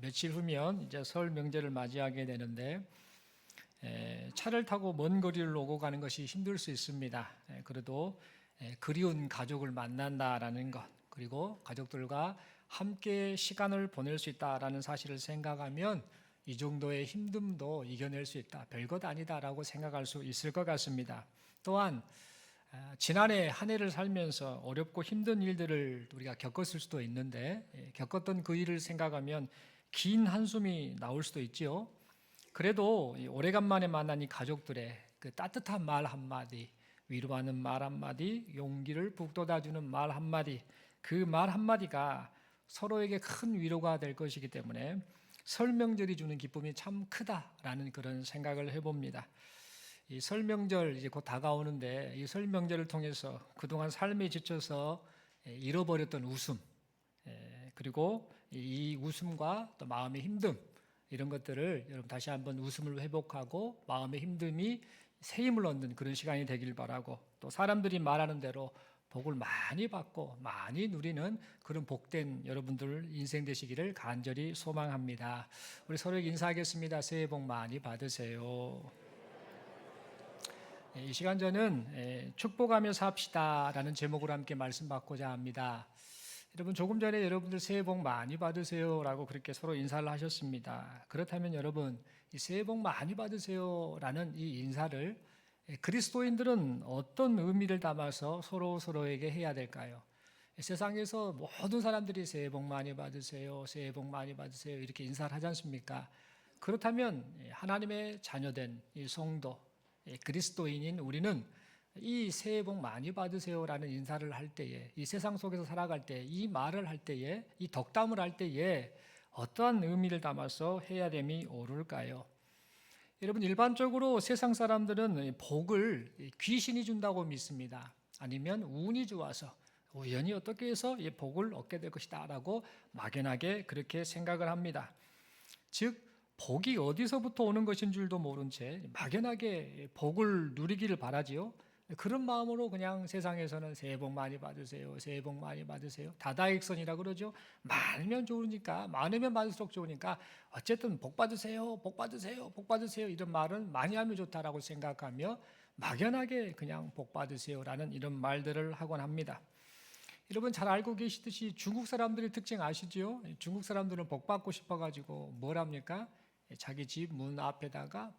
며칠 후면 이제 설 명절을 맞이하게 되는데 차를 타고 먼 거리를 오고 가는 것이 힘들 수 있습니다. 그래도 그리운 가족을 만난다라는 것, 그리고 가족들과 함께 시간을 보낼 수 있다라는 사실을 생각하면 이 정도의 힘듦도 이겨낼 수 있다, 별것 아니다라고 생각할 수 있을 것 같습니다. 또한 지난해 한 해를 살면서 어렵고 힘든 일들을 우리가 겪었을 수도 있는데 겪었던 그 일을 생각하면 긴 한숨이 나올 수도 있지요. 그래도 오래간만에 만난 이 가족들의 그 따뜻한 말 한마디, 위로하는 말 한마디, 용기를 북돋아주는 말 한마디, 그 말 한마디가 서로에게 큰 위로가 될 것이기 때문에 설 명절이 주는 기쁨이 참 크다라는 그런 생각을 해봅니다. 이 설 명절 이제 곧 다가오는데 이 설 명절을 통해서 그동안 삶에 지쳐서 잃어버렸던 웃음, 그리고 이 웃음과 또 마음의 힘듦, 이런 것들을 여러분 다시 한번 웃음을 회복하고 마음의 힘듦이 새 힘을 얻는 그런 시간이 되길 바라고, 또 사람들이 말하는 대로 복을 많이 받고 많이 누리는 그런 복된 여러분들 인생 되시기를 간절히 소망합니다. 우리 서로에게 인사하겠습니다. 새해 복 많이 받으세요. 이 시간 저는 축복하며 삽시다라는 제목으로 함께 말씀 받고자 합니다. 여러분, 조금 전에 여러분들 새해 복 많이 받으세요라고 그렇게 서로 인사를 하셨습니다. 그렇다면 여러분, 이 새해 복 많이 받으세요라는 이 인사를 그리스도인들은 어떤 의미를 담아서 서로에게 해야 될까요? 세상에서 모든 사람들이 새해 복 많이 받으세요, 새해 복 많이 받으세요 이렇게 인사를 하지 않습니까? 그렇다면 하나님의 자녀된 이 성도, 그리스도인인 우리는 이 새해 복 많이 받으세요라는 인사를 할 때에, 이 세상 속에서 살아갈 때, 이 말을 할 때에, 이 덕담을 할 때에 어떠한 의미를 담아서 해야 됨이 옳을까요? 여러분, 일반적으로 세상 사람들은 복을 귀신이 준다고 믿습니다. 아니면 운이 좋아서 우연히 어떻게 해서 이 복을 얻게 될 것이다 라고 막연하게 그렇게 생각을 합니다. 즉 복이 어디서부터 오는 것인 줄도 모른 채 막연하게 복을 누리기를 바라지요. 그런 마음으로 그냥 세상에서는 새해 복 많이 받으세요, 새해 복 많이 받으세요, 다다익선이라 그러죠. 많으면 좋으니까, 많으면 많을수록 좋으니까 어쨌든 복 받으세요, 복 받으세요, 복 받으세요 이런 말은 많이 하면 좋다라고 생각하며 막연하게 그냥 복 받으세요라는 이런 말들을 하곤 합니다. 여러분 잘 알고 계시듯이 중국 사람들의 특징 아시죠? 중국 사람들은 복 받고 싶어가지고 뭘 합니까? 자기 집 문 앞에다가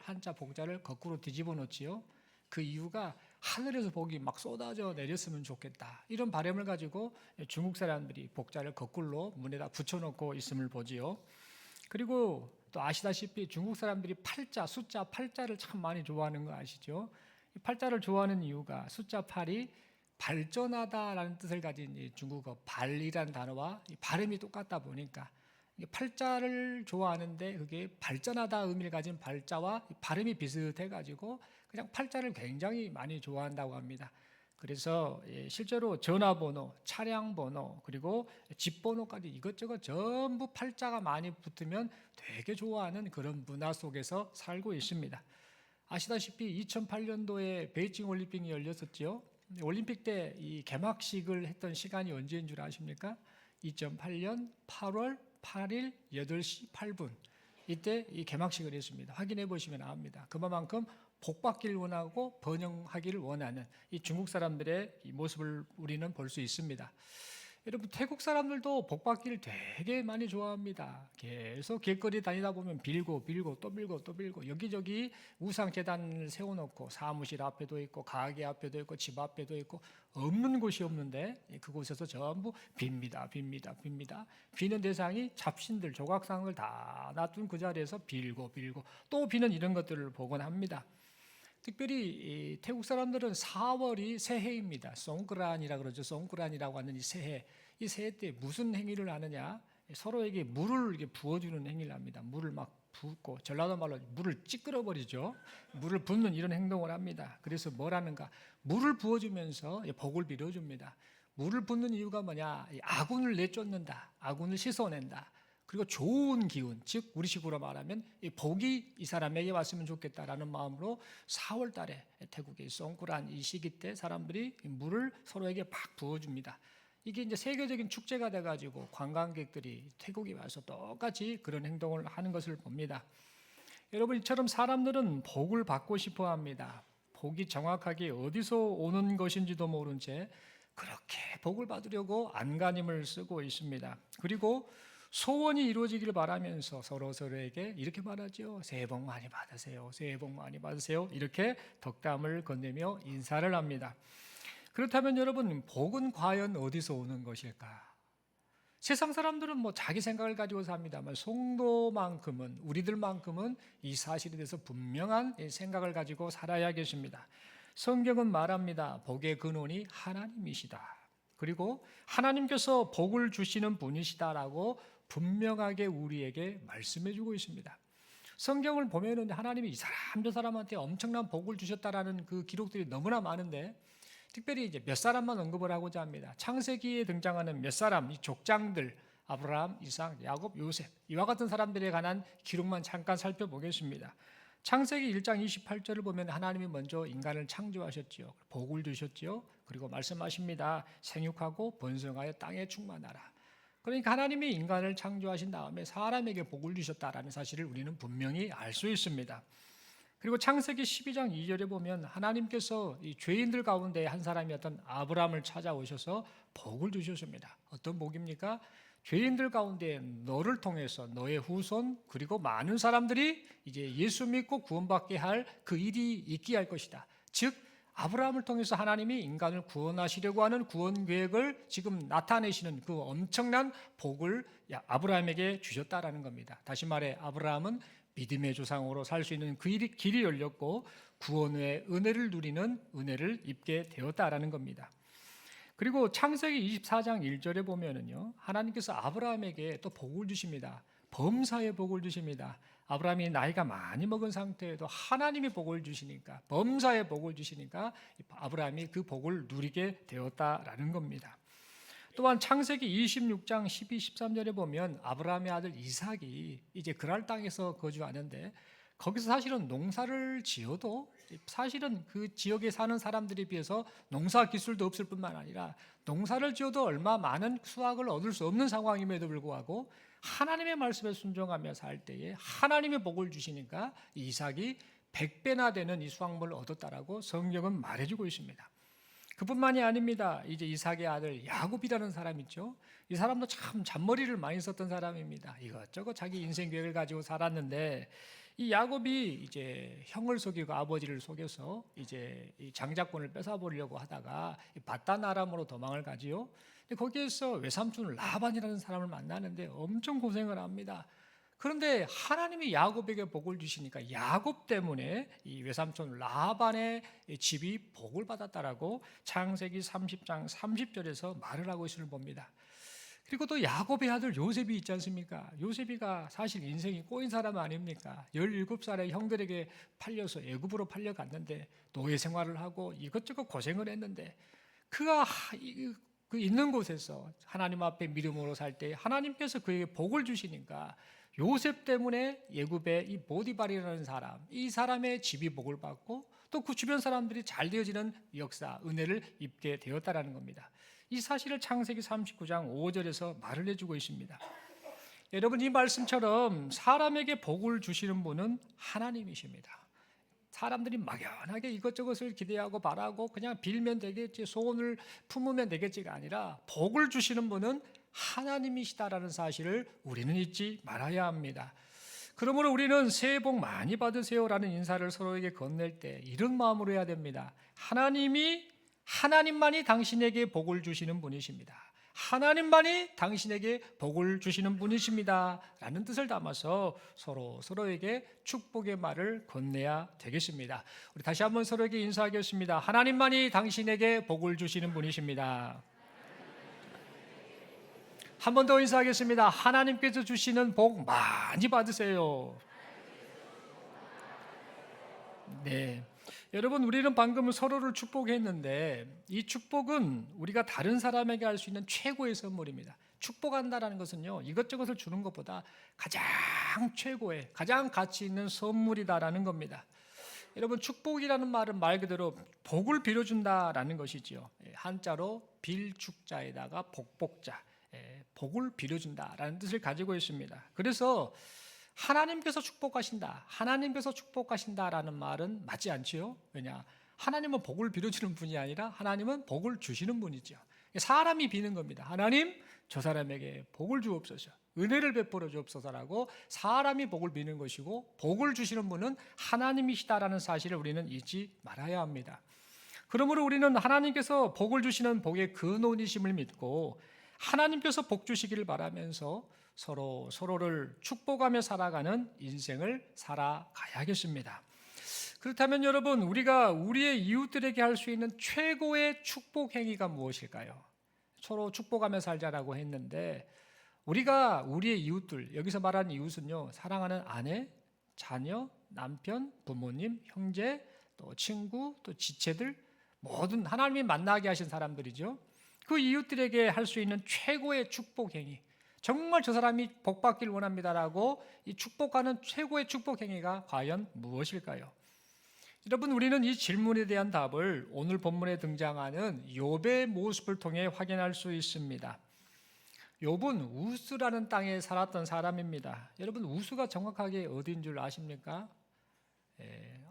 한자 복자를 거꾸로 뒤집어 놓지요. 그 이유가 하늘에서 복이 막 쏟아져 내렸으면 좋겠다, 이런 바람을 가지고 중국 사람들이 복자를 거꾸로 문에다 붙여놓고 있음을 보지요. 그리고 또 아시다시피 중국 사람들이 숫자 8자를 참 많이 좋아하는 거 아시죠? 이 8자를 좋아하는 이유가 숫자 8이 발전하다라는 뜻을 가진 중국어 발이라는 단어와 발음이 똑같다 보니까 팔자를 좋아하는데 그게 발전하다 의미를 가진 발자와 발음이 비슷해가지고 그냥 팔자를 굉장히 많이 좋아한다고 합니다. 그래서 실제로 전화번호, 차량번호, 그리고 집번호까지 이것저것 전부 팔자가 많이 붙으면 되게 좋아하는 그런 문화 속에서 살고 있습니다. 아시다시피 2008년도에 베이징 올림픽이 열렸었죠. 올림픽 때 이 개막식을 했던 시간이 언제인 줄 아십니까? 2008년 8월 8일 8시 8분 이때 이 개막식을 했습니다. 확인해 보시면 압니다. 그만큼 복받기를 원하고 번영하기를 원하는 이 중국 사람들의 이 모습을 우리는 볼 수 있습니다. 여러분, 태국 사람들도 복받기를 되게 많이 좋아합니다. 계속 길거리 다니다 보면 빌고 또 빌고 여기저기 우상재단을 세워놓고 사무실 앞에도 있고 가게 앞에도 있고 집 앞에도 있고 없는 곳이 없는데 그곳에서 전부 빕니다. 비는 대상이 잡신들, 조각상을 다 놔둔 그 자리에서 빌고 또 비는 이런 것들을 보곤 합니다. 특별히 태국 사람들은 4월이 새해입니다. 송크란이라고 그러죠. 송크란이라고 하는 이 새해. 이 새해 때 무슨 행위를 하느냐? 서로에게 물을 이렇게 부어주는 행위를 합니다. 물을 막 붓고, 전라도 말로 물을 찌끄러 버리죠. 물을 붓는 이런 행동을 합니다. 그래서 뭘 하는가? 물을 부어주면서 복을 빌어줍니다. 물을 붓는 이유가 뭐냐? 아군을 내쫓는다. 아군을 씻어낸다. 그리고 좋은 기운, 즉 우리식으로 말하면 복이 이 사람에게 왔으면 좋겠다라는 마음으로 4월 달에 태국의 송크란 이 시기 때 사람들이 물을 서로에게 막 부어줍니다. 이게 이제 세계적인 축제가 돼가지고 관광객들이 태국에 와서 똑같이 그런 행동을 하는 것을 봅니다. 여러분, 이처럼 사람들은 복을 받고 싶어 합니다. 복이 정확하게 어디서 오는 것인지도 모른 채 그렇게 복을 받으려고 안간힘을 쓰고 있습니다. 그리고 소원이 이루어지기를 바라면서 서로에게 이렇게 말하죠. 새해 복 많이 받으세요. 새해 복 많이 받으세요. 이렇게 덕담을 건네며 인사를 합니다. 그렇다면 여러분, 복은 과연 어디서 오는 것일까? 세상 사람들은 뭐 자기 생각을 가지고 삽니다만 성도만큼은, 우리들만큼은 이 사실에 대해서 분명한 생각을 가지고 살아야겠습니다. 성경은 말합니다. 복의 근원이 하나님이시다. 그리고 하나님께서 복을 주시는 분이시다라고 분명하게 우리에게 말씀해 주고 있습니다. 성경을 보면은 하나님이 이 사람 저 사람한테 엄청난 복을 주셨다라는 그 기록들이 너무나 많은데, 특별히 이제 몇 사람만 언급을 하고자 합니다. 창세기에 등장하는 몇 사람, 이 족장들, 아브라함, 이삭, 야곱, 요셉, 이와 같은 사람들에 관한 기록만 잠깐 살펴보겠습니다. 창세기 1장 28절을 보면 하나님이 먼저 인간을 창조하셨지요. 복을 주셨지요. 그리고 말씀하십니다. 생육하고 번성하여 땅에 충만하라. 그러니까 하나님이 인간을 창조하신 다음에 사람에게 복을 주셨다라는 사실을 우리는 분명히 알 수 있습니다. 그리고 창세기 12장 2절에 보면 하나님께서 이 죄인들 가운데 한 사람이었던 아브라함을 찾아오셔서 복을 주셨습니다. 어떤 복입니까? 죄인들 가운데 너를 통해서 너의 후손 그리고 많은 사람들이 이제 예수 믿고 구원받게 할 그 일이 있게 할 것이다. 즉 아브라함을 통해서 하나님이 인간을 구원하시려고 하는 구원 계획을 지금 나타내시는 그 엄청난 복을 아브라함에게 주셨다라는 겁니다. 다시 말해 아브라함은 믿음의 조상으로 살 수 있는 그 길이 열렸고 구원의 은혜를 누리는 은혜를 입게 되었다라는 겁니다. 그리고 창세기 24장 1절에 보면은요, 하나님께서 아브라함에게 또 복을 주십니다. 범사의 복을 주십니다. 아브라함이 나이가 많이 먹은 상태에도 하나님이 복을 주시니까, 범사의 복을 주시니까 아브라함이 그 복을 누리게 되었다라는 겁니다. 또한 창세기 26장 12, 13절에 보면 아브라함의 아들 이삭이 이제 그랄 땅에서 거주하는데, 거기서 사실은 농사를 지어도 사실은 그 지역에 사는 사람들에 비해서 농사 기술도 없을 뿐만 아니라 농사를 지어도 얼마 많은 수확을 얻을 수 없는 상황임에도 불구하고 하나님의 말씀에 순종하며 살 때에 하나님의 복을 주시니까 이삭이 100배나 되는 이 수확물을 얻었다라고 성경은 말해주고 있습니다. 그뿐만이 아닙니다. 이제 이삭의 아들 야곱이라는 사람 있죠. 이 사람도 참 잔머리를 많이 썼던 사람입니다. 이것저것 자기 인생 계획을 가지고 살았는데, 이 야곱이 이제 형을 속이고 아버지를 속여서 이제 이 장자권을 뺏어보려고 하다가 바단 아람으로 도망을 가지요. 근데 거기에서 외삼촌 라반이라는 사람을 만나는데 엄청 고생을 합니다. 그런데 하나님이 야곱에게 복을 주시니까 야곱 때문에 이 외삼촌 라반의 집이 복을 받았다라고 창세기 30장 30절에서 말을 하고 있음을 봅니다. 그리고 또 야곱의 아들 요셉이 있지 않습니까? 요셉이가 사실 인생이 꼬인 사람 아닙니까? 17살에 형들에게 팔려서 애굽으로 팔려갔는데 노예 생활을 하고 이것저것 고생을 했는데, 그가 그 있는 곳에서 하나님 앞에 믿음으로 살 때 하나님께서 그에게 복을 주시니까 요셉 때문에 애굽의 이 보디발이라는 사람, 이 사람의 집이 복을 받고 또 그 주변 사람들이 잘 되어지는 역사, 은혜를 입게 되었다라는 겁니다. 이 사실을 창세기 39장 5절에서 말을 해주고 있습니다. 여러분, 이 말씀처럼 사람에게 복을 주시는 분은 하나님이십니다. 사람들이 막연하게 이것저것을 기대하고 바라고 그냥 빌면 되겠지, 소원을 품으면 되겠지가 아니라 복을 주시는 분은 하나님이시다라는 사실을 우리는 잊지 말아야 합니다. 그러므로 우리는 새해 복 많이 받으세요라는 인사를 서로에게 건넬 때 이런 마음으로 해야 됩니다. 하나님만이 당신에게 복을 주시는 분이십니다. 하나님만이 당신에게 복을 주시는 분이십니다 라는 뜻을 담아서 서로에게 축복의 말을 건네야 되겠습니다. 우리 다시 한번 서로에게 인사하겠습니다. 하나님만이 당신에게 복을 주시는 분이십니다. 한 번 더 인사하겠습니다. 하나님께서 주시는 복 많이 받으세요. 네, 여러분, 우리는 방금 서로를 축복했는데 이 축복은 우리가 다른 사람에게 할 수 있는 최고의 선물입니다. 축복한다라는 것은요, 이것저것을 주는 것보다 가장 최고의, 가장 가치 있는 선물이다라는 겁니다. 여러분 축복이라는 말은 말 그대로 복을 빌어준다라는 것이지요. 한자로 빌축자에다가 복복자, 복을 빌어준다라는 뜻을 가지고 있습니다. 그래서 하나님께서 축복하신다, 하나님께서 축복하신다라는 말은 맞지 않지요. 왜냐? 하나님은 복을 빌어주는 분이 아니라 하나님은 복을 주시는 분이죠. 사람이 비는 겁니다. 하나님, 저 사람에게 복을 주옵소서, 은혜를 베풀어 주옵소서라고 사람이 복을 비는 것이고, 복을 주시는 분은 하나님이시다라는 사실을 우리는 잊지 말아야 합니다. 그러므로 우리는 하나님께서 복을 주시는 복의 근원이심을 믿고 하나님께서 복 주시기를 바라면서 서로를 축복하며 살아가는 인생을 살아가야겠습니다. 그렇다면 여러분, 우리가 우리의 이웃들에게 할 수 있는 최고의 축복 행위가 무엇일까요? 서로 축복하며 살자라고 했는데, 우리가 우리의 이웃들, 여기서 말하는 이웃은요, 사랑하는 아내, 자녀, 남편, 부모님, 형제, 또 친구, 또 지체들, 모든 하나님이 만나게 하신 사람들이죠. 그 이웃들에게 할 수 있는 최고의 축복 행위, 정말 저 사람이 복 받기를 원합니다라고 이 축복하는 최고의 축복 행위가 과연 무엇일까요? 여러분, 우리는 이 질문에 대한 답을 오늘 본문에 등장하는 욥의 모습을 통해 확인할 수 있습니다. 욥은 우스라는 땅에 살았던 사람입니다. 여러분, 우스가 정확하게 어디인 줄 아십니까?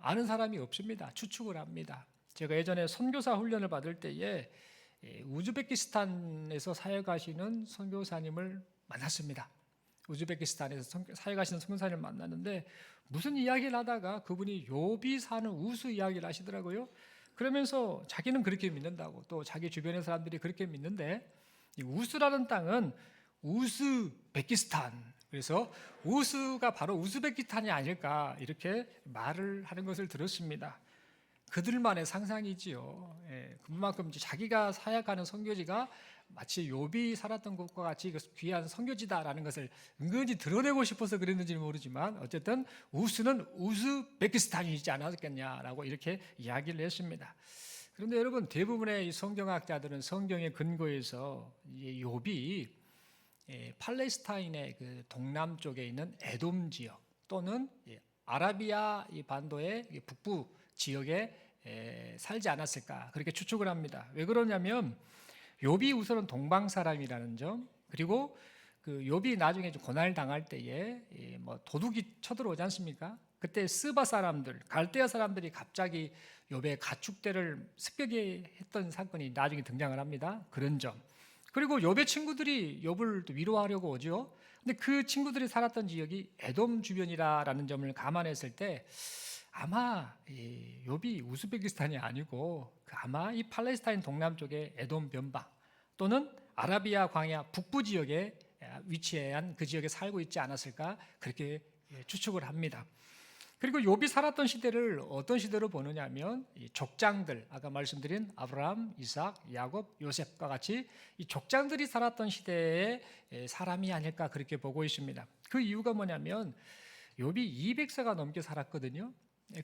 아는 사람이 없습니다. 추측을 합니다. 제가 예전에 선교사 훈련을 받을 때에 우즈베키스탄에서 사역하시는 선교사님을 만났습니다. 우즈베키스탄에서 사역하시는 선교사님을 만났는데 무슨 이야기를 하다가 그분이 욥이 사는 우스 이야기를 하시더라고요. 그러면서 자기는 그렇게 믿는다고, 또 자기 주변의 사람들이 그렇게 믿는데, 이 우스라는 땅은 우즈베키스탄, 그래서 우스가 바로 우즈베키스탄이 아닐까 이렇게 말을 하는 것을 들었습니다. 그들만의 상상이지요. 그만큼 자기가 사역하는 선교지가 마치 욥이 살았던 곳과 같이 귀한 선교지다라는 것을 은근히 드러내고 싶어서 그랬는지는 모르지만, 어쨌든 우스는 우즈베키스탄이지 않았겠냐라고 이렇게 이야기를 했습니다. 그런데 여러분, 대부분의 이 성경학자들은 성경의 근거에서 이 욥이 팔레스타인의 그 동남쪽에 있는 에돔 지역 또는 아라비아 이 반도의 북부 지역에 살지 않았을까 그렇게 추측을 합니다. 왜 그러냐면 욥이 우선은 동방 사람이라는 점, 그리고 그 욥이 나중에 고난을 당할 때에 뭐 도둑이 쳐들어오지 않습니까? 그때 스바 사람들, 갈대아 사람들이 갑자기 욥의 가축대를 습격해 했던 사건이 나중에 등장을 합니다. 그런 점. 그리고 욥의 친구들이 욥을 또 위로하려고 오죠. 근데 그 친구들이 살았던 지역이 에돔 주변이라는 점을 감안했을 때 아마 욥이 우즈베키스탄이 아니고 아마 이 팔레스타인 동남쪽의 에돔 변방 또는 아라비아 광야 북부 지역에 위치한 그 지역에 살고 있지 않았을까 그렇게 추측을 합니다. 그리고 욥이 살았던 시대를 어떤 시대로 보느냐면 이 족장들, 아까 말씀드린 아브라함, 이삭, 야곱, 요셉과 같이 이 족장들이 살았던 시대의 사람이 아닐까 그렇게 보고 있습니다. 그 이유가 뭐냐면 욥이 200세가 넘게 살았거든요.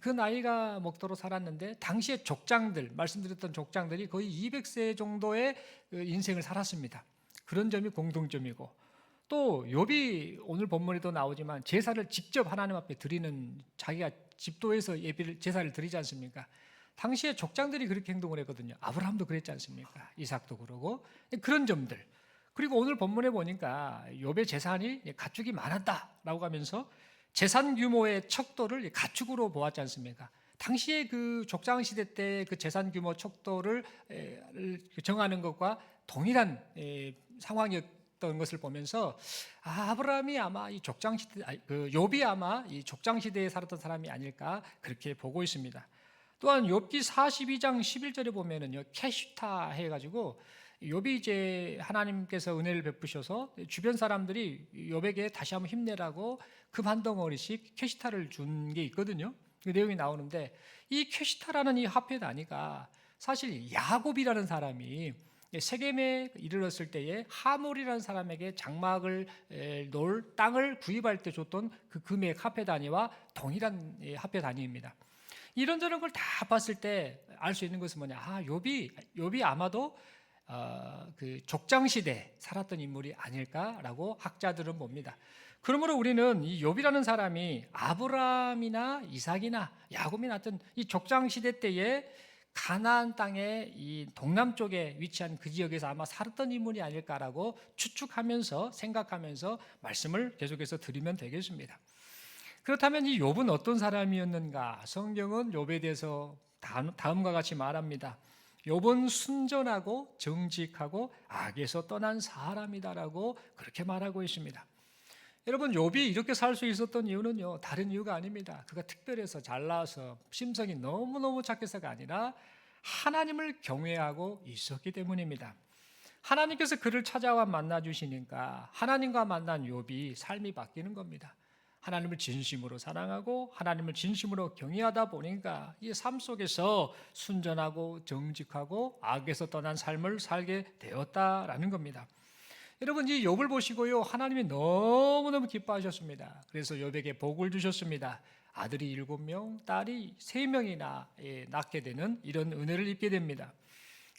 그 나이가 먹도록 살았는데 당시에 족장들, 말씀드렸던 족장들이 거의 200세 정도의 인생을 살았습니다. 그런 점이 공통점이고, 또 욥이 오늘 본문에도 나오지만 제사를 직접 하나님 앞에 드리는, 자기가 집도에서 제사를 드리지 않습니까? 당시에 족장들이 그렇게 행동을 했거든요. 아브라함도 그랬지 않습니까? 이삭도 그러고. 그런 점들. 그리고 오늘 본문에 보니까 욥의 재산이 가축이 많았다라고 하면서 재산 규모의 척도를 가축으로 보았지 않습니까? 당시에 그 족장 시대 때 그 재산 규모 척도를 정하는 것과 동일한 상황이었던 것을 보면서 아브라함이 아마 이 족장 시대, 그 욥이 아마 이 족장 시대에 살았던 사람이 아닐까 그렇게 보고 있습니다. 또한 욥기 42장 11절에 보면은요, 캐시타 해가지고 욥이 이제 하나님께서 은혜를 베푸셔서 주변 사람들이 욥에게 다시 한번 힘내라고 금 한 덩어리씩 캐시타를 준 게 있거든요. 그 내용이 나오는데, 이 캐시타라는 이 화폐 단위가 사실 야곱이라는 사람이 세겜에 이르렀을 때에 하몰이라는 사람에게 장막을 놓을 땅을 구입할 때 줬던 그 금액 화폐 단위와 동일한 화폐 단위입니다. 이런저런 걸 다 봤을 때 알 수 있는 것은 뭐냐? 욥이 아마도 그 족장 시대 살았던 인물이 아닐까라고 학자들은 봅니다. 그러므로 우리는 이 욥이라는 사람이 아브라함이나 이삭이나 야곱이나 어떤 이 족장 시대 때에 가나안 땅의 이 동남쪽에 위치한 그 지역에서 아마 살았던 인물이 아닐까라고 추측하면서 생각하면서 말씀을 계속해서 드리면 되겠습니다. 그렇다면 이 욥은 어떤 사람이었는가? 성경은 욥에 대해서 다음과 같이 말합니다. 욥은 순전하고 정직하고 악에서 떠난 사람이다라고 그렇게 말하고 있습니다. 여러분, 욥이 이렇게 살 수 있었던 이유는요, 다른 이유가 아닙니다. 그가 특별해서 잘나서 심성이 너무너무 착해서가 아니라 하나님을 경외하고 있었기 때문입니다. 하나님께서 그를 찾아와 만나주시니까 하나님과 만난 욥이 삶이 바뀌는 겁니다. 하나님을 진심으로 사랑하고 하나님을 진심으로 경외하다 보니까 이 삶 속에서 순전하고 정직하고 악에서 떠난 삶을 살게 되었다라는 겁니다. 여러분, 이 욥을 보시고요, 하나님이 너무너무 기뻐하셨습니다. 그래서 욥에게 복을 주셨습니다. 아들이 7명, 딸이 3명이나 낳게 되는 이런 은혜를 입게 됩니다.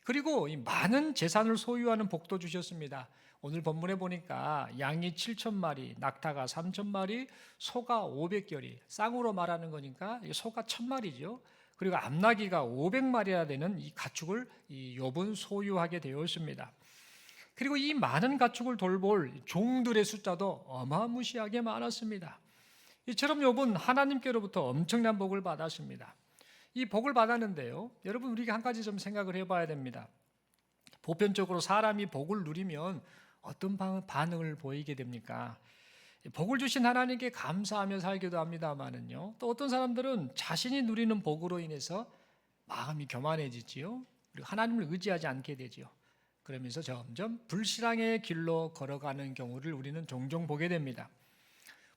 그리고 이 많은 재산을 소유하는 복도 주셨습니다. 오늘 본문에 보니까 양이 7,000마리, 낙타가 3,000마리, 소가 500결이, 쌍으로 말하는 거니까 소가 1,000마리죠. 그리고 암나귀가 500마리나 되는 이 가축을 이 욥은 소유하게 되었습니다. 그리고 이 많은 가축을 돌볼 종들의 숫자도 어마무시하게 많았습니다. 이처럼 욥은 하나님께로부터 엄청난 복을 받았습니다. 이 복을 받았는데요, 여러분, 우리가 한 가지 좀 생각을 해봐야 됩니다. 보편적으로 사람이 복을 누리면 어떤 반응을 보이게 됩니까? 복을 주신 하나님께 감사하며 살기도 합니다만은요, 또 어떤 사람들은 자신이 누리는 복으로 인해서 마음이 교만해지지요. 그리고 하나님을 의지하지 않게 되지요. 그러면서 점점 불신앙의 길로 걸어가는 경우를 우리는 종종 보게 됩니다.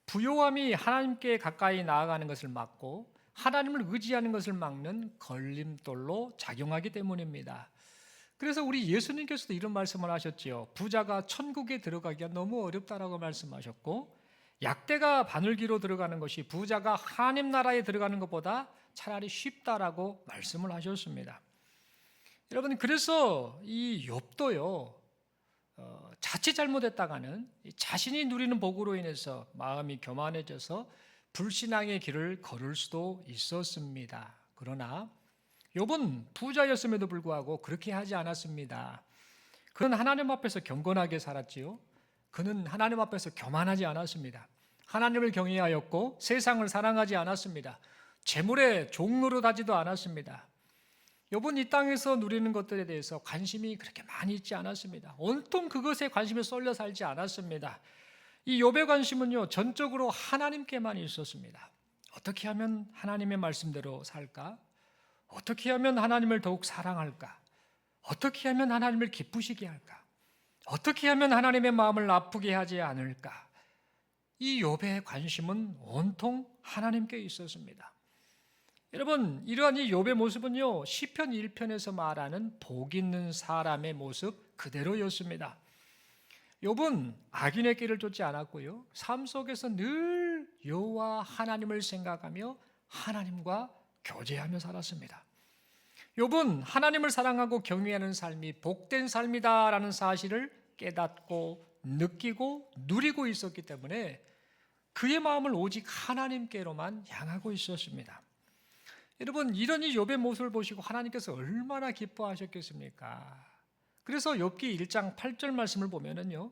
부요함이 하나님께 가까이 나아가는 것을 막고 하나님을 의지하는 것을 막는 걸림돌로 작용하기 때문입니다. 그래서 우리 예수님께서도 이런 말씀을 하셨지요. 부자가 천국에 들어가기가 너무 어렵다라고 말씀하셨고, 약대가 바늘기로 들어가는 것이 부자가 하나님 나라에 들어가는 것보다 차라리 쉽다라고 말씀을 하셨습니다. 여러분, 그래서 이 욥도요, 자칫 잘못했다가는 자신이 누리는 복으로 인해서 마음이 교만해져서 불신앙의 길을 걸을 수도 있었습니다. 그러나 욥은 부자였음에도 불구하고 그렇게 하지 않았습니다. 그는 하나님 앞에서 경건하게 살았지요. 그는 하나님 앞에서 교만하지 않았습니다. 하나님을 경외하였고 세상을 사랑하지 않았습니다. 재물에 종노릇하지도 않았습니다. 욥은 이 땅에서 누리는 것들에 대해서 관심이 그렇게 많이 있지 않았습니다. 온통 그것에 관심에 쏠려 살지 않았습니다. 이 욥의 관심은요, 전적으로 하나님께만 있었습니다. 어떻게 하면 하나님의 말씀대로 살까? 어떻게 하면 하나님을 더욱 사랑할까? 어떻게 하면 하나님을 기쁘시게 할까? 어떻게 하면 하나님의 마음을 아프게 하지 않을까? 이 욥의 관심은 온통 하나님께 있었습니다. 여러분, 이러한 이 욥의 모습은요, 시편 1편에서 말하는 복 있는 사람의 모습 그대로였습니다. 욥은 악인의 길을 쫓지 않았고요, 삶 속에서 늘 여호와 하나님을 생각하며 하나님과 교제하며 살았습니다. 욥은 하나님을 사랑하고 경외하는 삶이 복된 삶이다라는 사실을 깨닫고 느끼고 누리고 있었기 때문에 그의 마음을 오직 하나님께로만 향하고 있었습니다. 여러분, 이런 이 욥의 모습을 보시고 하나님께서 얼마나 기뻐하셨겠습니까? 그래서 욥기 1장 8절 말씀을 보면은요,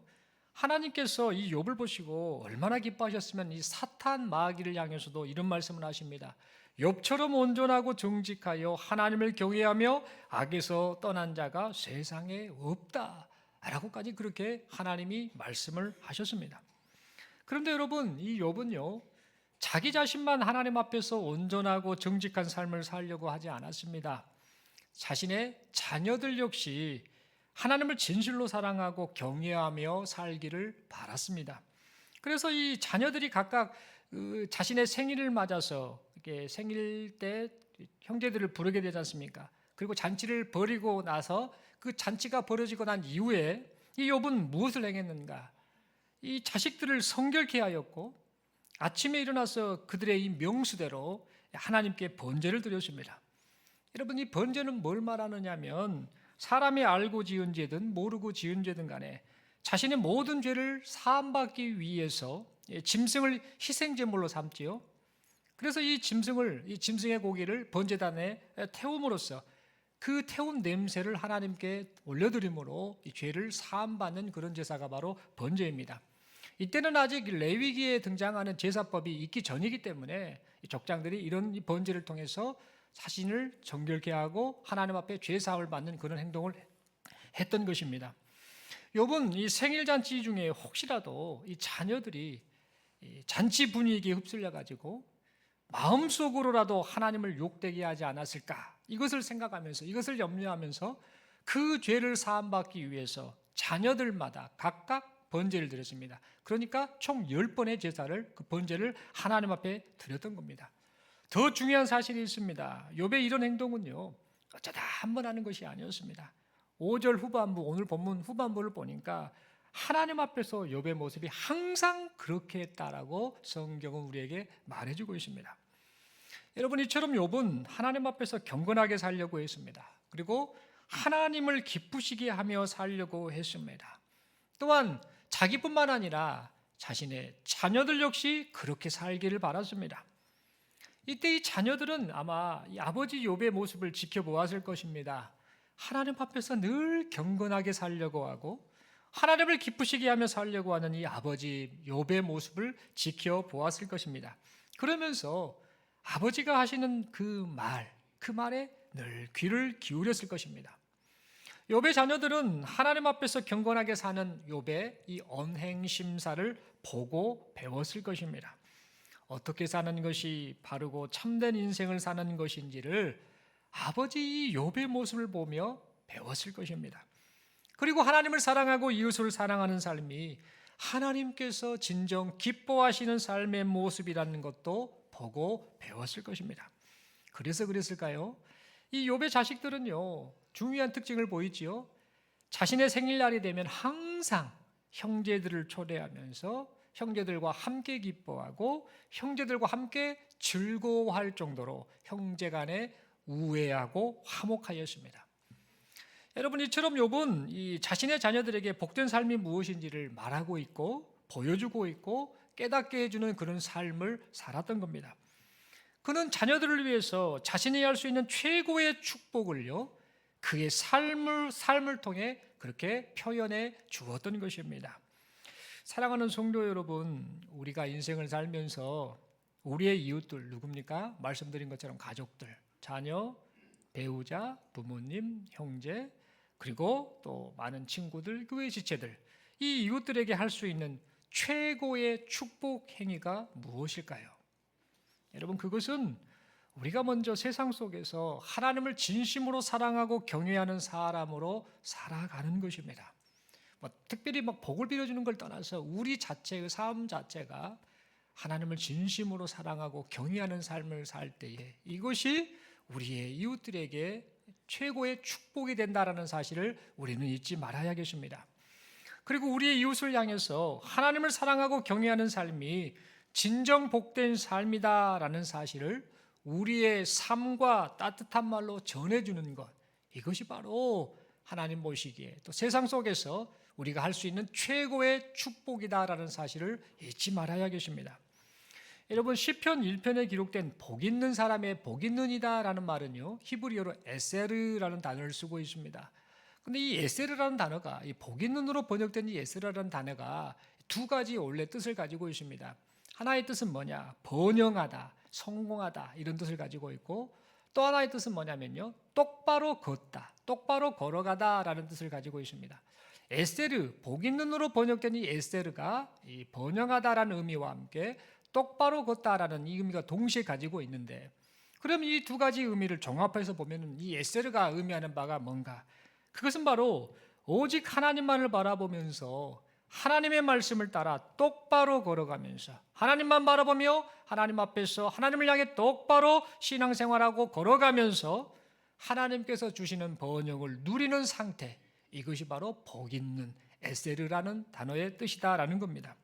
하나님께서 이 욥을 보시고 얼마나 기뻐하셨으면 이 사탄 마귀를 향해서도 이런 말씀을 하십니다. 욥처럼 온전하고 정직하여 하나님을 경외하며 악에서 떠난 자가 세상에 없다 라고까지 그렇게 하나님이 말씀을 하셨습니다. 그런데 여러분, 이 욥은요, 자기 자신만 하나님 앞에서 온전하고 정직한 삶을 살려고 하지 않았습니다. 자신의 자녀들 역시 하나님을 진실로 사랑하고 경외하며 살기를 바랐습니다. 그래서 이 자녀들이 각각 자신의 생일을 맞아서 이렇게 생일 때 형제들을 부르게 되지 않습니까? 그리고 잔치를 벌이고 나서 그 잔치가 벌어지고 난 이후에 이 욥은 무엇을 행했는가? 이 자식들을 성결케 하였고 아침에 일어나서 그들의 이 명수대로 하나님께 번제를 드렸습니다. 여러분, 이 번제는 뭘 말하느냐면 사람이 알고 지은 죄든 모르고 지은 죄든 간에 자신의 모든 죄를 사함받기 위해서 짐승을 희생제물로 삼지요. 그래서 이 짐승의 고기를 번제단에 태움으로써 그 태운 냄새를 하나님께 올려드림으로 이 죄를 사함받는 그런 제사가 바로 번제입니다. 이때는 아직 레위기에 등장하는 제사법이 있기 전이기 때문에 족장들이 이런 번제를 통해서 자신을 정결케 하고 하나님 앞에 죄 사함을 받는 그런 행동을 했던 것입니다. 욥은 이 생일잔치 중에 혹시라도 이 자녀들이 이 잔치 분위기에 휩쓸려 가지고 마음속으로라도 하나님을 욕되게 하지 않았을까, 이것을 생각하면서, 이것을 염려하면서 그 죄를 사함받기 위해서 자녀들마다 각각 번제를 드렸습니다. 그러니까 총 10번의 제사를, 그 번제를 하나님 앞에 드렸던 겁니다. 더 중요한 사실이 있습니다. 욥의 이런 행동은요, 어쩌다 한번 하는 것이 아니었습니다. 5절 후반부, 오늘 본문 후반부를 보니까 하나님 앞에서 욥의 모습이 항상 그렇게 했다라고 성경은 우리에게 말해주고 있습니다. 여러분, 이처럼 욥은 하나님 앞에서 경건하게 살려고 했습니다. 그리고 하나님을 기쁘시게 하며 살려고 했습니다. 또한 자기뿐만 아니라 자신의 자녀들 역시 그렇게 살기를 바랐습니다. 이때 이 자녀들은 아마 이 아버지 욥의 모습을 지켜보았을 것입니다. 하나님 앞에서 늘 경건하게 살려고 하고 하나님을 기쁘시게 하며 살려고 하는 이 아버지 욥의 모습을 지켜보았을 것입니다. 그러면서 아버지가 하시는 그 말에 늘 귀를 기울였을 것입니다. 욥의 자녀들은 하나님 앞에서 경건하게 사는 욥의 이 언행심사를 보고 배웠을 것입니다. 어떻게 사는 것이 바르고 참된 인생을 사는 것인지를 아버지 욥의 모습을 보며 배웠을 것입니다. 그리고 하나님을 사랑하고 이웃을 사랑하는 삶이 하나님께서 진정 기뻐하시는 삶의 모습이라는 것도 보고 배웠을 것입니다. 그래서 그랬을까요? 이 욥의 자식들은요, 중요한 특징을 보이지요. 자신의 생일날이 되면 항상 형제들을 초대하면서 형제들과 함께 기뻐하고 형제들과 함께 즐거워할 정도로 형제간에 우애하고 화목하였습니다. 여러분, 이처럼 욥은 이 자신의 자녀들에게 복된 삶이 무엇인지를 말하고 있고 보여주고 있고 깨닫게 해주는 그런 삶을 살았던 겁니다. 그는 자녀들을 위해서 자신이 할 수 있는 최고의 축복을요, 그의 삶을 통해 그렇게 표현해 주었던 것입니다. 사랑하는 성도 여러분, 우리가 인생을 살면서 우리의 이웃들 누굽니까? 말씀드린 것처럼 가족들, 자녀, 배우자, 부모님, 형제, 그리고 또 많은 친구들, 교회 지체들, 이 이웃들에게 할 수 있는 최고의 축복 행위가 무엇일까요? 여러분, 그것은 우리가 먼저 세상 속에서 하나님을 진심으로 사랑하고 경외하는 사람으로 살아가는 것입니다. 특별히 복을 빌어주는 걸 떠나서 우리 자체의 삶 자체가 하나님을 진심으로 사랑하고 경외하는 삶을 살 때에 이것이 우리의 이웃들에게 최고의 축복이 된다라는 사실을 우리는 잊지 말아야겠습니다. 그리고 우리의 이웃을 향해서 하나님을 사랑하고 경외하는 삶이 진정 복된 삶이다라는 사실을 우리의 삶과 따뜻한 말로 전해주는 것, 이것이 바로 하나님 보시기에 또 세상 속에서 우리가 할 수 있는 최고의 축복이다라는 사실을 잊지 말아야겠습니다. 여러분, 시편 1편에 기록된 복 있는 사람의 복 있는 이다라는 말은요, 히브리어로 에세르라는 단어를 쓰고 있습니다. 근데 이 에세르라는 단어가, 이 복 있는으로 번역된 이 에세르라는 단어가 두 가지 원래 뜻을 가지고 있습니다. 하나의 뜻은 뭐냐? 번영하다, 성공하다, 이런 뜻을 가지고 있고, 또 하나의 뜻은 뭐냐면요, 똑바로 걷다, 똑바로 걸어가다라는 뜻을 가지고 있습니다. 에세르, 복 있는 으로 번역된 이 에세르가 이 번영하다라는 의미와 함께 똑바로 걷다라는 이 의미가 동시에 가지고 있는데, 그럼 이 두 가지 의미를 종합해서 보면 이 에세르가 의미하는 바가 뭔가? 그것은 바로 오직 하나님만을 바라보면서 하나님의 말씀을 따라 똑바로 걸어가면서 하나님만 바라보며 하나님 앞에서 하나님을 향해 똑바로 신앙생활하고 걸어가면서 하나님께서 주시는 번영을 누리는 상태, 이것이 바로 복 있는 에세르라는 단어의 뜻이다라는 겁니다.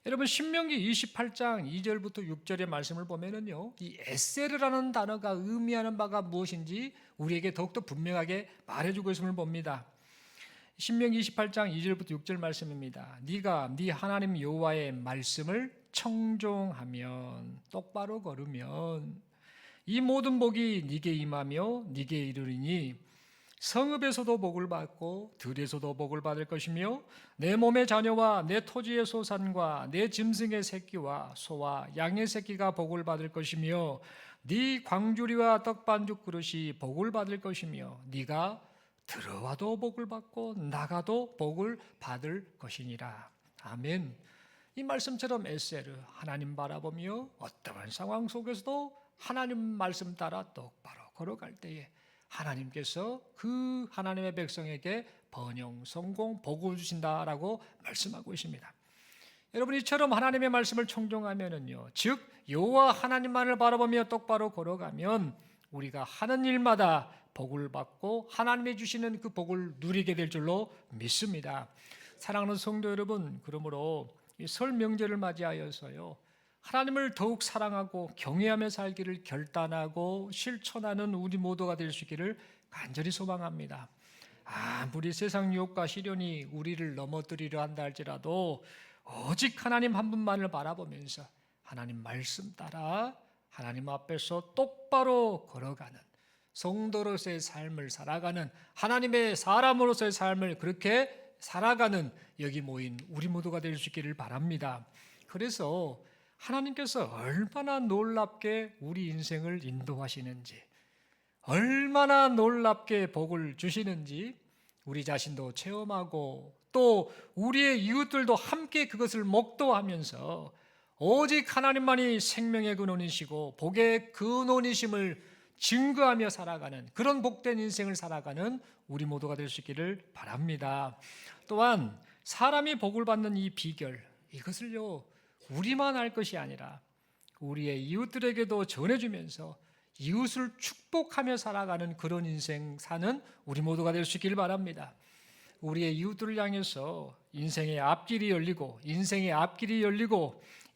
여러분 신명기 28장 2절부터 6절의 말씀을 보면은요, 이 에세르라는 단어가 의미하는 바가 무엇인지 우리에게 더욱더 분명하게 말해주고 있음을 봅니다. 신명기 28장 2절부터 6절 말씀입니다. 네가 네 하나님 여호와의 말씀을 청종하면, 똑바로 걸으면 이 모든 복이 네게 임하며 네게 이르리니 성읍에서도 복을 받고 들에서도 복을 받을 것이며 내 몸의 자녀와 내 토지의 소산과 내 짐승의 새끼와 소와 양의 새끼가 복을 받을 것이며 네 광주리와 떡반죽 그릇이 복을 받을 것이며 네가 들어와도 복을 받고 나가도 복을 받을 것이니라. 아멘. 이 말씀처럼 에세르, 하나님 바라보며 어떠한 상황 속에서도 하나님 말씀 따라 똑바로 걸어갈 때에 하나님께서 그 하나님의 백성에게 번영, 성공, 복을 주신다라고 말씀하고 있습니다. 여러분, 이처럼 하나님의 말씀을 청종하면은요, 즉 여호와 하나님만을 바라보며 똑바로 걸어가면 우리가 하는 일마다 복을 받고 하나님이 주시는 그 복을 누리게 될 줄로 믿습니다. 사랑하는 성도 여러분, 그러므로 이 설 명절을 맞이하여서요, 하나님을 더욱 사랑하고 경외하며 살기를 결단하고 실천하는 우리 모두가 될 수 있기를 간절히 소망합니다. 아무리 세상 유혹과 시련이 우리를 넘어뜨리려 한다 할지라도 오직 하나님 한 분만을 바라보면서 하나님 말씀 따라 하나님 앞에서 똑바로 걸어가는 성도로서의 삶을 살아가는, 하나님의 사람으로서의 삶을 그렇게 살아가는 여기 모인 우리 모두가 될 수 있기를 바랍니다. 그래서 하나님께서 얼마나 놀랍게 우리 인생을 인도하시는지, 얼마나 놀랍게 복을 주시는지 우리 자신도 체험하고 또 우리의 이웃들도 함께 그것을 목도하면서 오직 하나님만이 생명의 근원이시고 복의 근원이심을 증거하며 살아가는 그런 복된 인생을 살아가는 우리 모두가 될 수 있기를 바랍니다. 또한 사람이 복을 받는 이 비결, 이것을요 우리만 알 것이 아니라 우리의 이웃들에게도 전해주면서 이웃을 축복하며 살아가는 그런 인생 사는 우리 모두가 될 수 있기를 바랍니다. 우리의 이웃들을 향해서 인생의 앞길이 열리고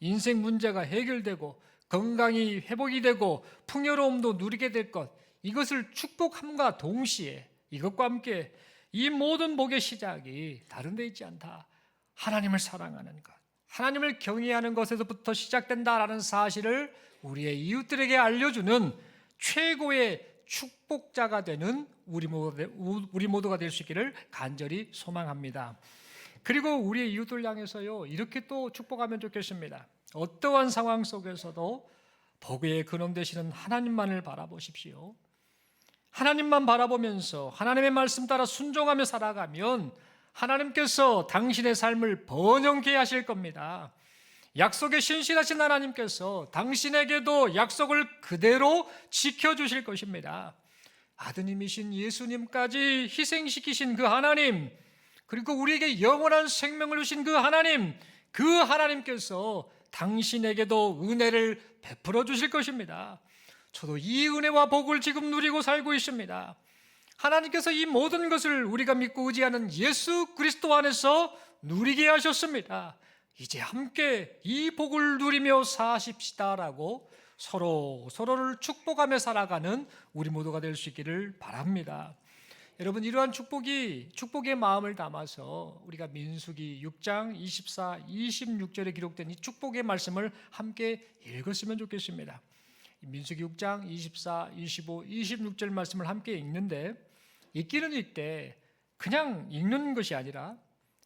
인생 문제가 해결되고 건강이 회복이 되고 풍요로움도 누리게 될 것, 이것을 축복함과 동시에 이것과 함께 이 모든 복의 시작이 다른 데 있지 않다. 하나님을 사랑하는 것, 하나님을 경외하는 것에서부터 시작된다라는 사실을 우리의 이웃들에게 알려주는 최고의 축복자가 되는 우리 모두가 될 수 있기를 간절히 소망합니다. 그리고 우리의 이웃들 향해서요 이렇게 또 축복하면 좋겠습니다. 어떠한 상황 속에서도 복의 근원 되시는 하나님만을 바라보십시오. 하나님만 바라보면서 하나님의 말씀 따라 순종하며 살아가면 하나님께서 당신의 삶을 번영케 하실 겁니다. 약속에 신실하신 하나님께서 당신에게도 약속을 그대로 지켜주실 것입니다. 아드님이신 예수님까지 희생시키신 그 하나님, 그리고 우리에게 영원한 생명을 주신 그 하나님께서 당신에게도 은혜를 베풀어 주실 것입니다. 저도 이 은혜와 복을 지금 누리고 살고 있습니다. 하나님께서 이 모든 것을 우리가 믿고 의지하는 예수 그리스도 안에서 누리게 하셨습니다. 이제 함께 이 복을 누리며 사십시다라고 서로를 축복하며 살아가는 우리 모두가 될 수 있기를 바랍니다. 여러분, 이러한 축복의 마음을 담아서 우리가 민수기 6장 24, 26절에 기록된 이 축복의 말씀을 함께 읽었으면 좋겠습니다. 민수기 6장 24, 25, 26절 말씀을 함께 읽는데, 읽기는 읽되 그냥 읽는 것이 아니라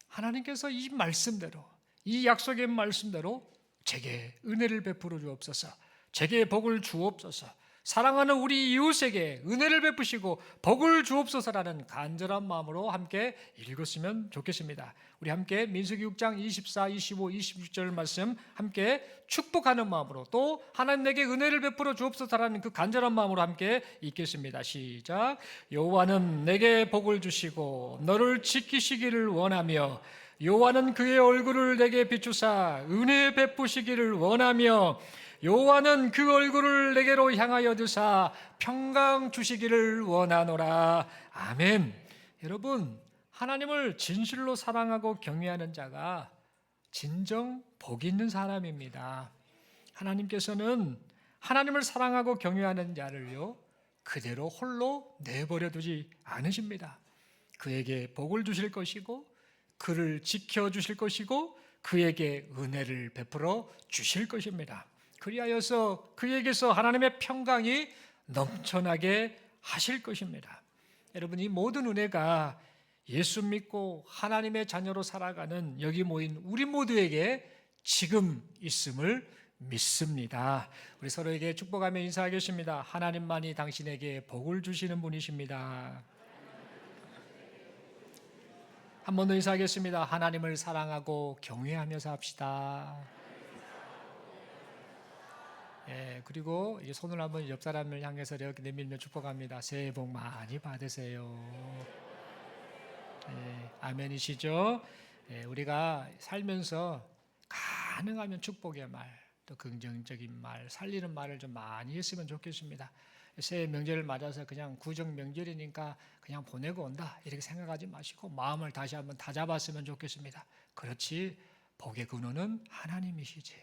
하나님께서 이 말씀대로, 이 약속의 말씀대로 제게 은혜를 베풀어 주옵소서, 제게 복을 주옵소서, 사랑하는 우리 이웃에게 은혜를 베푸시고 복을 주옵소서라는 간절한 마음으로 함께 읽었으면 좋겠습니다. 우리 함께 민수기 6장 24, 25, 26절 말씀 함께 축복하는 마음으로, 또 하나님 내게 은혜를 베풀어 주옵소서라는 그 간절한 마음으로 함께 읽겠습니다. 시작. 여호와는 내게 복을 주시고 너를 지키시기를 원하며, 여호와는 그의 얼굴을 내게 비추사 은혜 베푸시기를 원하며, 여호와는 그 얼굴을 내게로 향하여 드사 평강 주시기를 원하노라. 아멘. 여러분, 하나님을 진실로 사랑하고 경외하는 자가 진정 복 있는 사람입니다. 하나님께서는 하나님을 사랑하고 경외하는 자를요, 그대로 홀로 내버려 두지 않으십니다. 그에게 복을 주실 것이고, 그를 지켜주실 것이고, 그에게 은혜를 베풀어 주실 것입니다. 그리하여서 그에게서 하나님의 평강이 넘쳐나게 하실 것입니다. 여러분, 이 모든 은혜가 예수 믿고 하나님의 자녀로 살아가는 여기 모인 우리 모두에게 지금 있음을 믿습니다. 우리 서로에게 축복하며 인사하겠습니다. 하나님만이 당신에게 복을 주시는 분이십니다. 한 번 더 인사하겠습니다. 하나님을 사랑하고 경외하며 삽시다. 그리고 이제 손을 한번 옆 사람을 향해서 이렇게 내밀며 축복합니다. 새해 복 많이 받으세요. 아멘이시죠? 우리가 살면서 가능하면 축복의 말, 또 긍정적인 말, 살리는 말을 좀 많이 했으면 좋겠습니다. 새해 명절을 맞아서 그냥 구정 명절이니까 그냥 보내고 온다 이렇게 생각하지 마시고 마음을 다시 한번 다잡았으면 좋겠습니다. 그렇지, 복의 근원은 하나님이시지.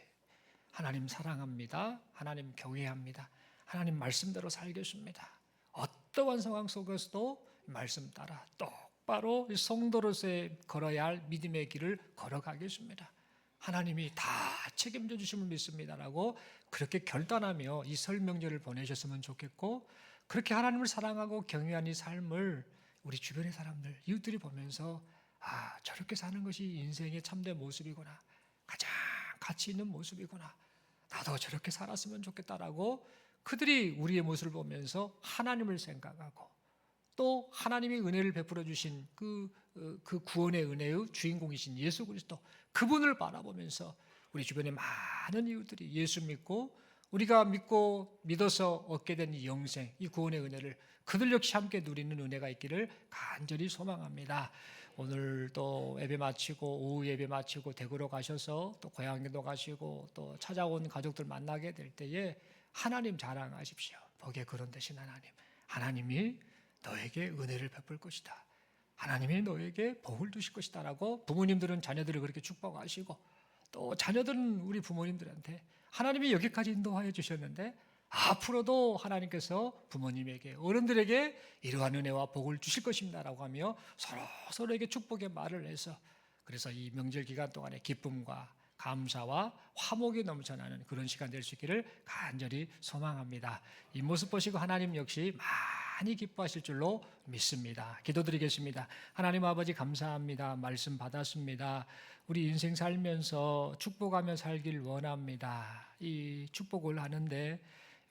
하나님 사랑합니다. 하나님 경외합니다. 하나님 말씀대로 살겠습니다. 어떠한 상황 속에서도 말씀 따라 똑바로 성도로서의 걸어야 할 믿음의 길을 걸어가겠습니다. 하나님이 다 책임져 주심을 믿습니다라고 그렇게 결단하며 이 설 명절을 보내셨으면 좋겠고, 그렇게 하나님을 사랑하고 경외하는 이 삶을 우리 주변의 사람들, 이웃들이 보면서 저렇게 사는 것이 인생의 참된 모습이구나, 가장 가치 있는 모습이구나, 나도 저렇게 살았으면 좋겠다라고 그들이 우리의 모습을 보면서 하나님을 생각하고 또 하나님이 은혜를 베풀어 주신 그 구원의 은혜의 주인공이신 예수 그리스도, 그분을 바라보면서 우리 주변의 많은 이웃들이 예수 믿고 우리가 믿어서 얻게 된 이 영생, 이 구원의 은혜를 그들 역시 함께 누리는 은혜가 있기를 간절히 소망합니다. 오늘 또 예배 마치고 오후 예배 마치고 대구로 가셔서 또 고향에도 가시고 또 찾아온 가족들 만나게 될 때에 하나님 자랑하십시오. 복의 근원 되신 하나님, 하나님이 너에게 은혜를 베풀 것이다, 하나님이 너에게 복을 주실 것이다 라고 부모님들은 자녀들을 그렇게 축복하시고, 또 자녀들은 우리 부모님들한테 하나님이 여기까지 인도하여 주셨는데 앞으로도 하나님께서 부모님에게, 어른들에게 이러한 은혜와 복을 주실 것입니다 라고 하며 서로에게 축복의 말을 해서, 그래서 이 명절 기간 동안에 기쁨과 감사와 화목이 넘쳐나는 그런 시간 될 수 있기를 간절히 소망합니다. 이 모습 보시고 하나님 역시 많이 기뻐하실 줄로 믿습니다. 기도드리겠습니다. 하나님 아버지 감사합니다. 말씀 받았습니다. 우리 인생 살면서 축복하며 살길 원합니다. 이 축복을 하는데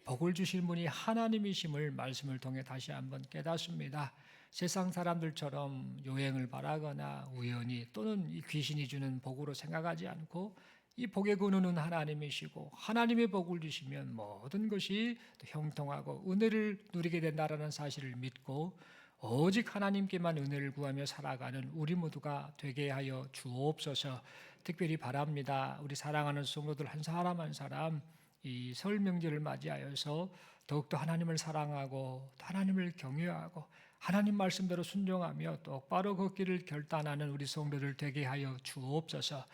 복을 주실 분이 하나님이심을 말씀을 통해 다시 한번 깨닫습니다. 세상 사람들처럼 요행을 바라거나 우연히 또는 이 귀신이 주는 복으로 생각하지 않고 이 복의 근원은 하나님이시고 하나님의 복을 주시면 모든 것이 형통하고 은혜를 누리게 된다라는 사실을 믿고 오직 하나님께만 은혜를 구하며 살아가는 우리 모두가 되게 하여 주옵소서. 특별히 바랍니다. 우리 사랑하는 성도들 한 사람 한 사람 이 설 명절을 맞이하여서 더욱더 하나님을 사랑하고 하나님을 경외하고 하나님 말씀대로 순종하며 똑바로 걷기를 결단하는 우리 성도들 되게 하여 주옵소서.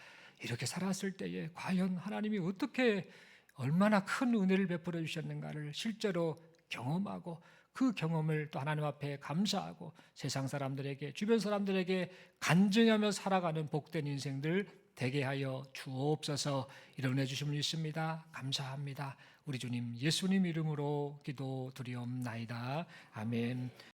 이렇게 살았을 때에 과연 하나님이 어떻게 얼마나 큰 은혜를 베풀어 주셨는가를 실제로 경험하고 그 경험을 또 하나님 앞에 감사하고 세상 사람들에게, 주변 사람들에게 간증하며 살아가는 복된 인생들 되게 하여 주옵소서. 이런 은혜 주심을 믿습니다. 감사합니다. 우리 주님 예수님 이름으로 기도드리옵나이다. 아멘.